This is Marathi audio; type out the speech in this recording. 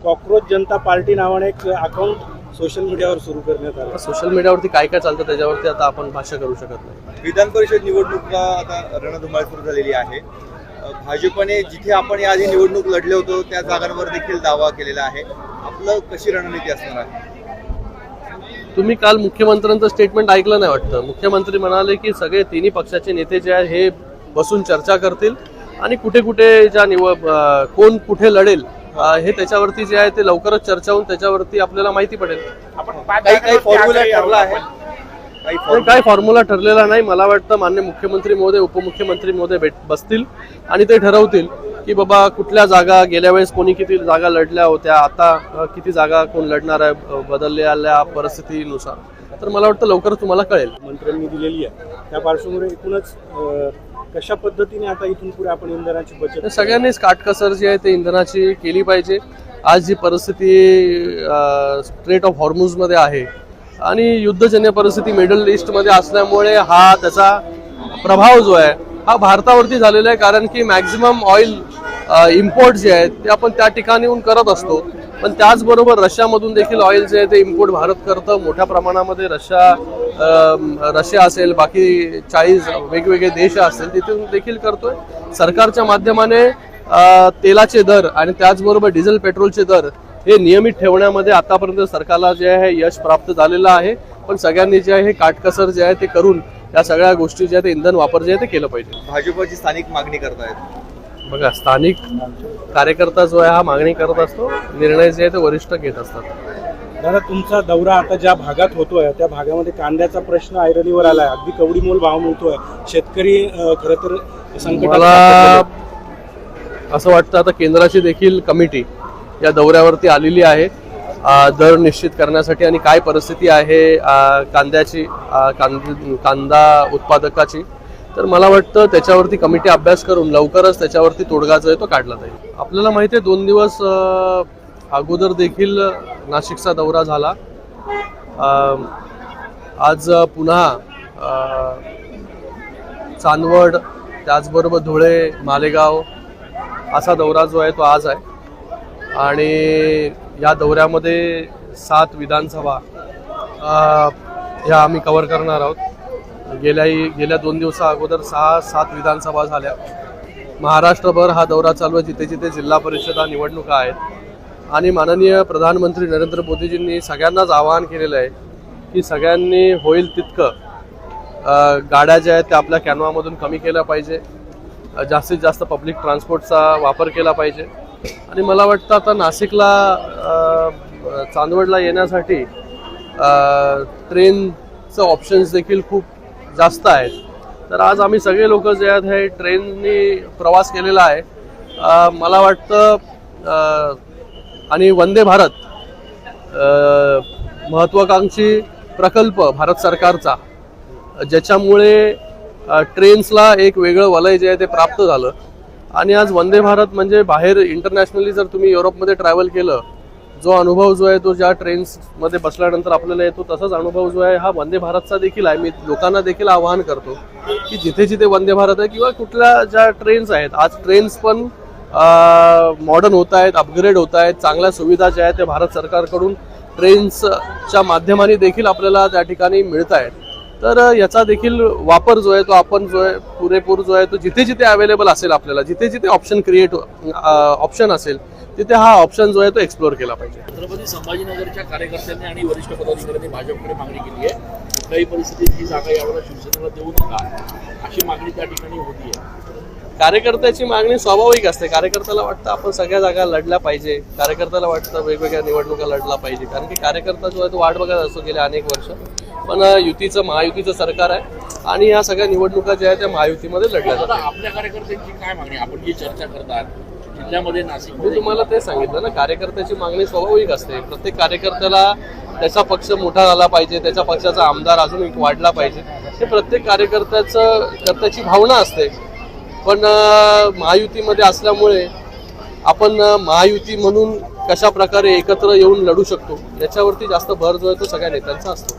कॉकरोच जनता पार्टी नावाने एक अकाउंट सोशल मीडियावर सुरू करण्यात आलं. सोशल मीडियावरती काय काय चालतं त्याच्यावरती आता आपण भाष्य करू शकत नाही. विधान परिषद निवडणुका आता रणधुमाळी सुरू झालेली आहे. भाजपने जिथे आपण याआधी निवडणूक लढले होतो त्या जागांवर देखील दावा केलेला आहे. आपलं कशी रणनीती असणार आहे? तुम्ही काल मुख्यमंत्र्यांचं स्टेटमेंट ऐकलं नाही वाटतं. मुख्यमंत्री म्हणाले की सगळे तिन्ही पक्षाचे नेते जे आहेत हे बसून चर्चा करतील आणि कुठे कुठे ज्या कोण कुठे लढेल हे त्याच्यावरती जे आहे ते लवकरच चर्चा होऊन त्याच्यावरती आपल्याला माहिती पडेल. काही फॉर्म्युला ठरला आहे? काय फॉर्म्युला ठरलेला नाही. मला वाटतं माननीय मुख्यमंत्री महोदय उपमुख्यमंत्री महोदय बसतील आणि ते ठरवतील की बाबा कुठल्या जागा गेल्या वेळेस कोणी किती जागा लढल्या होत्या, आता किती जागा कोण लढणार आहे बदललेल्या परिस्थितीनुसार. तर मला वाटतं लवकरच तुम्हाला कळेल. मंत्र्यांनी दिलेली आहे त्या पार्श्वभूमीवर एकूणच कशा पद्धतीने आता इथून पुढे आपण इंधनाची बचत सगळ्यांनीच काटकसर जी आहे ते इंधनाची केली पाहिजे. आज जी परिस्थिती स्ट्रेट ऑफ हॉर्मुझ मध्ये आहे आणि युद्धजन्य परिस्थिती मिडल ईस्ट मध्ये असल्यामुळे हा त्याचा प्रभाव जो आहे हा भारतावरती झालेला आहे. कारण की मॅक्झिमम ऑइल इम्पोर्ट जे आहेत ते आपण त्या ठिकाणीहून करत असतो, पण त्याचबरोबर रशियामधून देखील ऑइल जे आहे ते इम्पोर्ट भारत करतं मोठ्या प्रमाणामध्ये. रशिया असेल, बाकी 40 वेगवेगळे देश असतील तिथून देखील करतोय. सरकारच्या माध्यमाने तेलाचे दर आणि त्याचबरोबर डिझेल पेट्रोलचे दर हे नियमित ठेवण्यामध्ये आतापर्यंत सरकारला जे आहे यश प्राप्त झालेलं आहे. पण सगळ्यांनी जे आहे हे काटकसर जे आहे ते करून या सगळ्या गोष्टी जे आहेत इंधन वापर जे आहे ते केलं पाहिजे. भाजपची स्थानिक मागणी करतायत. बघा, स्थानिक कार्यकर्ता जो आहे हा मागणी करत असतो, निर्णय जे आहे ते वरिष्ठ घेत असतात. दादा, तुमचा दौरा आता ज्या भागात होतोय त्या भागामध्ये कांद्याचा प्रश्न ऐरणीवर आलाय. अगदी कवडीमोल भाव मिळतोय. शेतकरी खरं तर संकटात. मला असं वाटतं आता केंद्राची देखील कमिटी या दौऱ्यावरती आलेली आहे दर निश्चित करण्यासाठी आणि काय परिस्थिती आहे कांद्याची कांदा उत्पादकाची. तर मला वाटतं त्याच्यावरती कमिटी अभ्यास करून लवकरच त्याच्यावरती तोडगा जो आहे तो काढला जाईल. आपल्याला माहिती आहे 2 दिवस अगोदर देखील नाशिकचा दौरा झाला. आज पुन्हा चांदवड, त्याचबरोबर धुळे, मालेगाव असा दौरा जो आहे तो आज आहे. आणि या दौऱ्यामध्ये 7 विधानसभा ह्या आम्ही कव्हर करणार आहोत. गेल्या 2 दिवसा अगोदर 6-7 विधानसभा झाल्या. महाराष्ट्रभर हा दौरा चालू आहे. जिथे जिथे जिल्हा परिषदा निवडणुका आहेत आणि माननीय प्रधानमंत्री नरेंद्र मोदीजींनी सगळ्यांनाच आवाहन केलेलं आहे की सगळ्यांनी होईल तितकं गाड्या ज्या आहेत त्या आपल्या कॅनवामधून कमी केल्या पाहिजे. जास्तीत जास्त पब्लिक ट्रान्सपोर्टचा वापर केला पाहिजे. आणि मला वाटतं आता नाशिकला चांदवडला येण्यासाठी ट्रेनचं ऑप्शन्स देखील खूप जास्त आहेत. तर आज आम्ही सगळे लोक जे आहेत हे ट्रेननी प्रवास केलेला आहे. मला वाटतं आणि वंदे भारत महत्वाकांक्षी प्रकल्प भारत सरकारचा, ज्याच्यामुळे ट्रेन्सला एक वेगळं वलय जे आहे ते प्राप्त झालं. आणि आज वंदे भारत म्हणजे बाहेर इंटरनॅशनली जर तुम्ही युरोपमध्ये ट्रॅव्हल केलं, जो अनुभव जो आहे तो ज्या ट्रेन्समध्ये बसल्यानंतर आपल्याला येतो तसाच अनुभव जो आहे हा वंदे भारतचा देखील आहे. मी लोकांना देखील आवाहन करतो की जिथे जिथे वंदे भारत आहे किंवा कुठल्या ज्या ट्रेन्स आहेत, आज ट्रेन्स पण मॉडर्न होत आहेत, अपग्रेड होत आहेत. चांगल्या सुविधा ज्या आहेत त्या भारत सरकारकडून ट्रेन्सच्या माध्यमाने देखील आपल्याला त्या ठिकाणी मिळत आहेत. तर याचा देखील वापर जो आहे तो आपण जो आहे पुरेपूर जो आहे तो जिथे जिथे अवेलेबल असेल, आपल्याला जिथे जिथे ऑप्शन असेल तिथे हा ऑप्शन जो आहे तो एक्सप्लोर केला पाहिजे. छत्रपती संभाजीनगरच्या कार्यकर्त्यांनी आणि वरिष्ठ पदाधिकाऱ्यांनी भाजपकडे मागणी केली आहे. कुठल्याही परिस्थितीत ही जागा यावेळेला शिवसेनेला देऊ नका अशी मागणी त्या ठिकाणी होती आहे. कार्यकर्त्याची मागणी स्वाभाविक असते. कार्यकर्त्याला वाटतं आपण सगळ्या जागा लढल्या पाहिजे. कार्यकर्त्याला वाटतं वेगवेगळ्या निवडणुका लढला पाहिजे. कारण की कार्यकर्ता जो आहे तो वाट बघत असतो गेल्या अनेक वर्ष. पण महायुतीचं सरकार आहे आणि या सगळ्या निवडणुका ज्या आहेत त्या महायुतीमध्ये लढल्या जातात. आपल्या कार्यकर्त्यांची काय मागणी? आपण जी चर्चा करतात जिल्ह्यामध्ये नाशिक, मी तुम्हाला ते सांगितलं ना, कार्यकर्त्याची मागणी स्वाभाविक असते. प्रत्येक कार्यकर्त्याला त्याचा पक्ष मोठा झाला पाहिजे, त्याच्या पक्षाचा आमदार अजून वाढला पाहिजे, हे प्रत्येक कार्यकर्त्याची भावना असते. पण महायुतीमध्ये असल्यामुळे आपण महायुती म्हणून कशा प्रकारे एकत्र येऊन लढू शकतो याच्यावरती जास्त भर जो आहे तो सगळ्या नेत्यांचा असतो.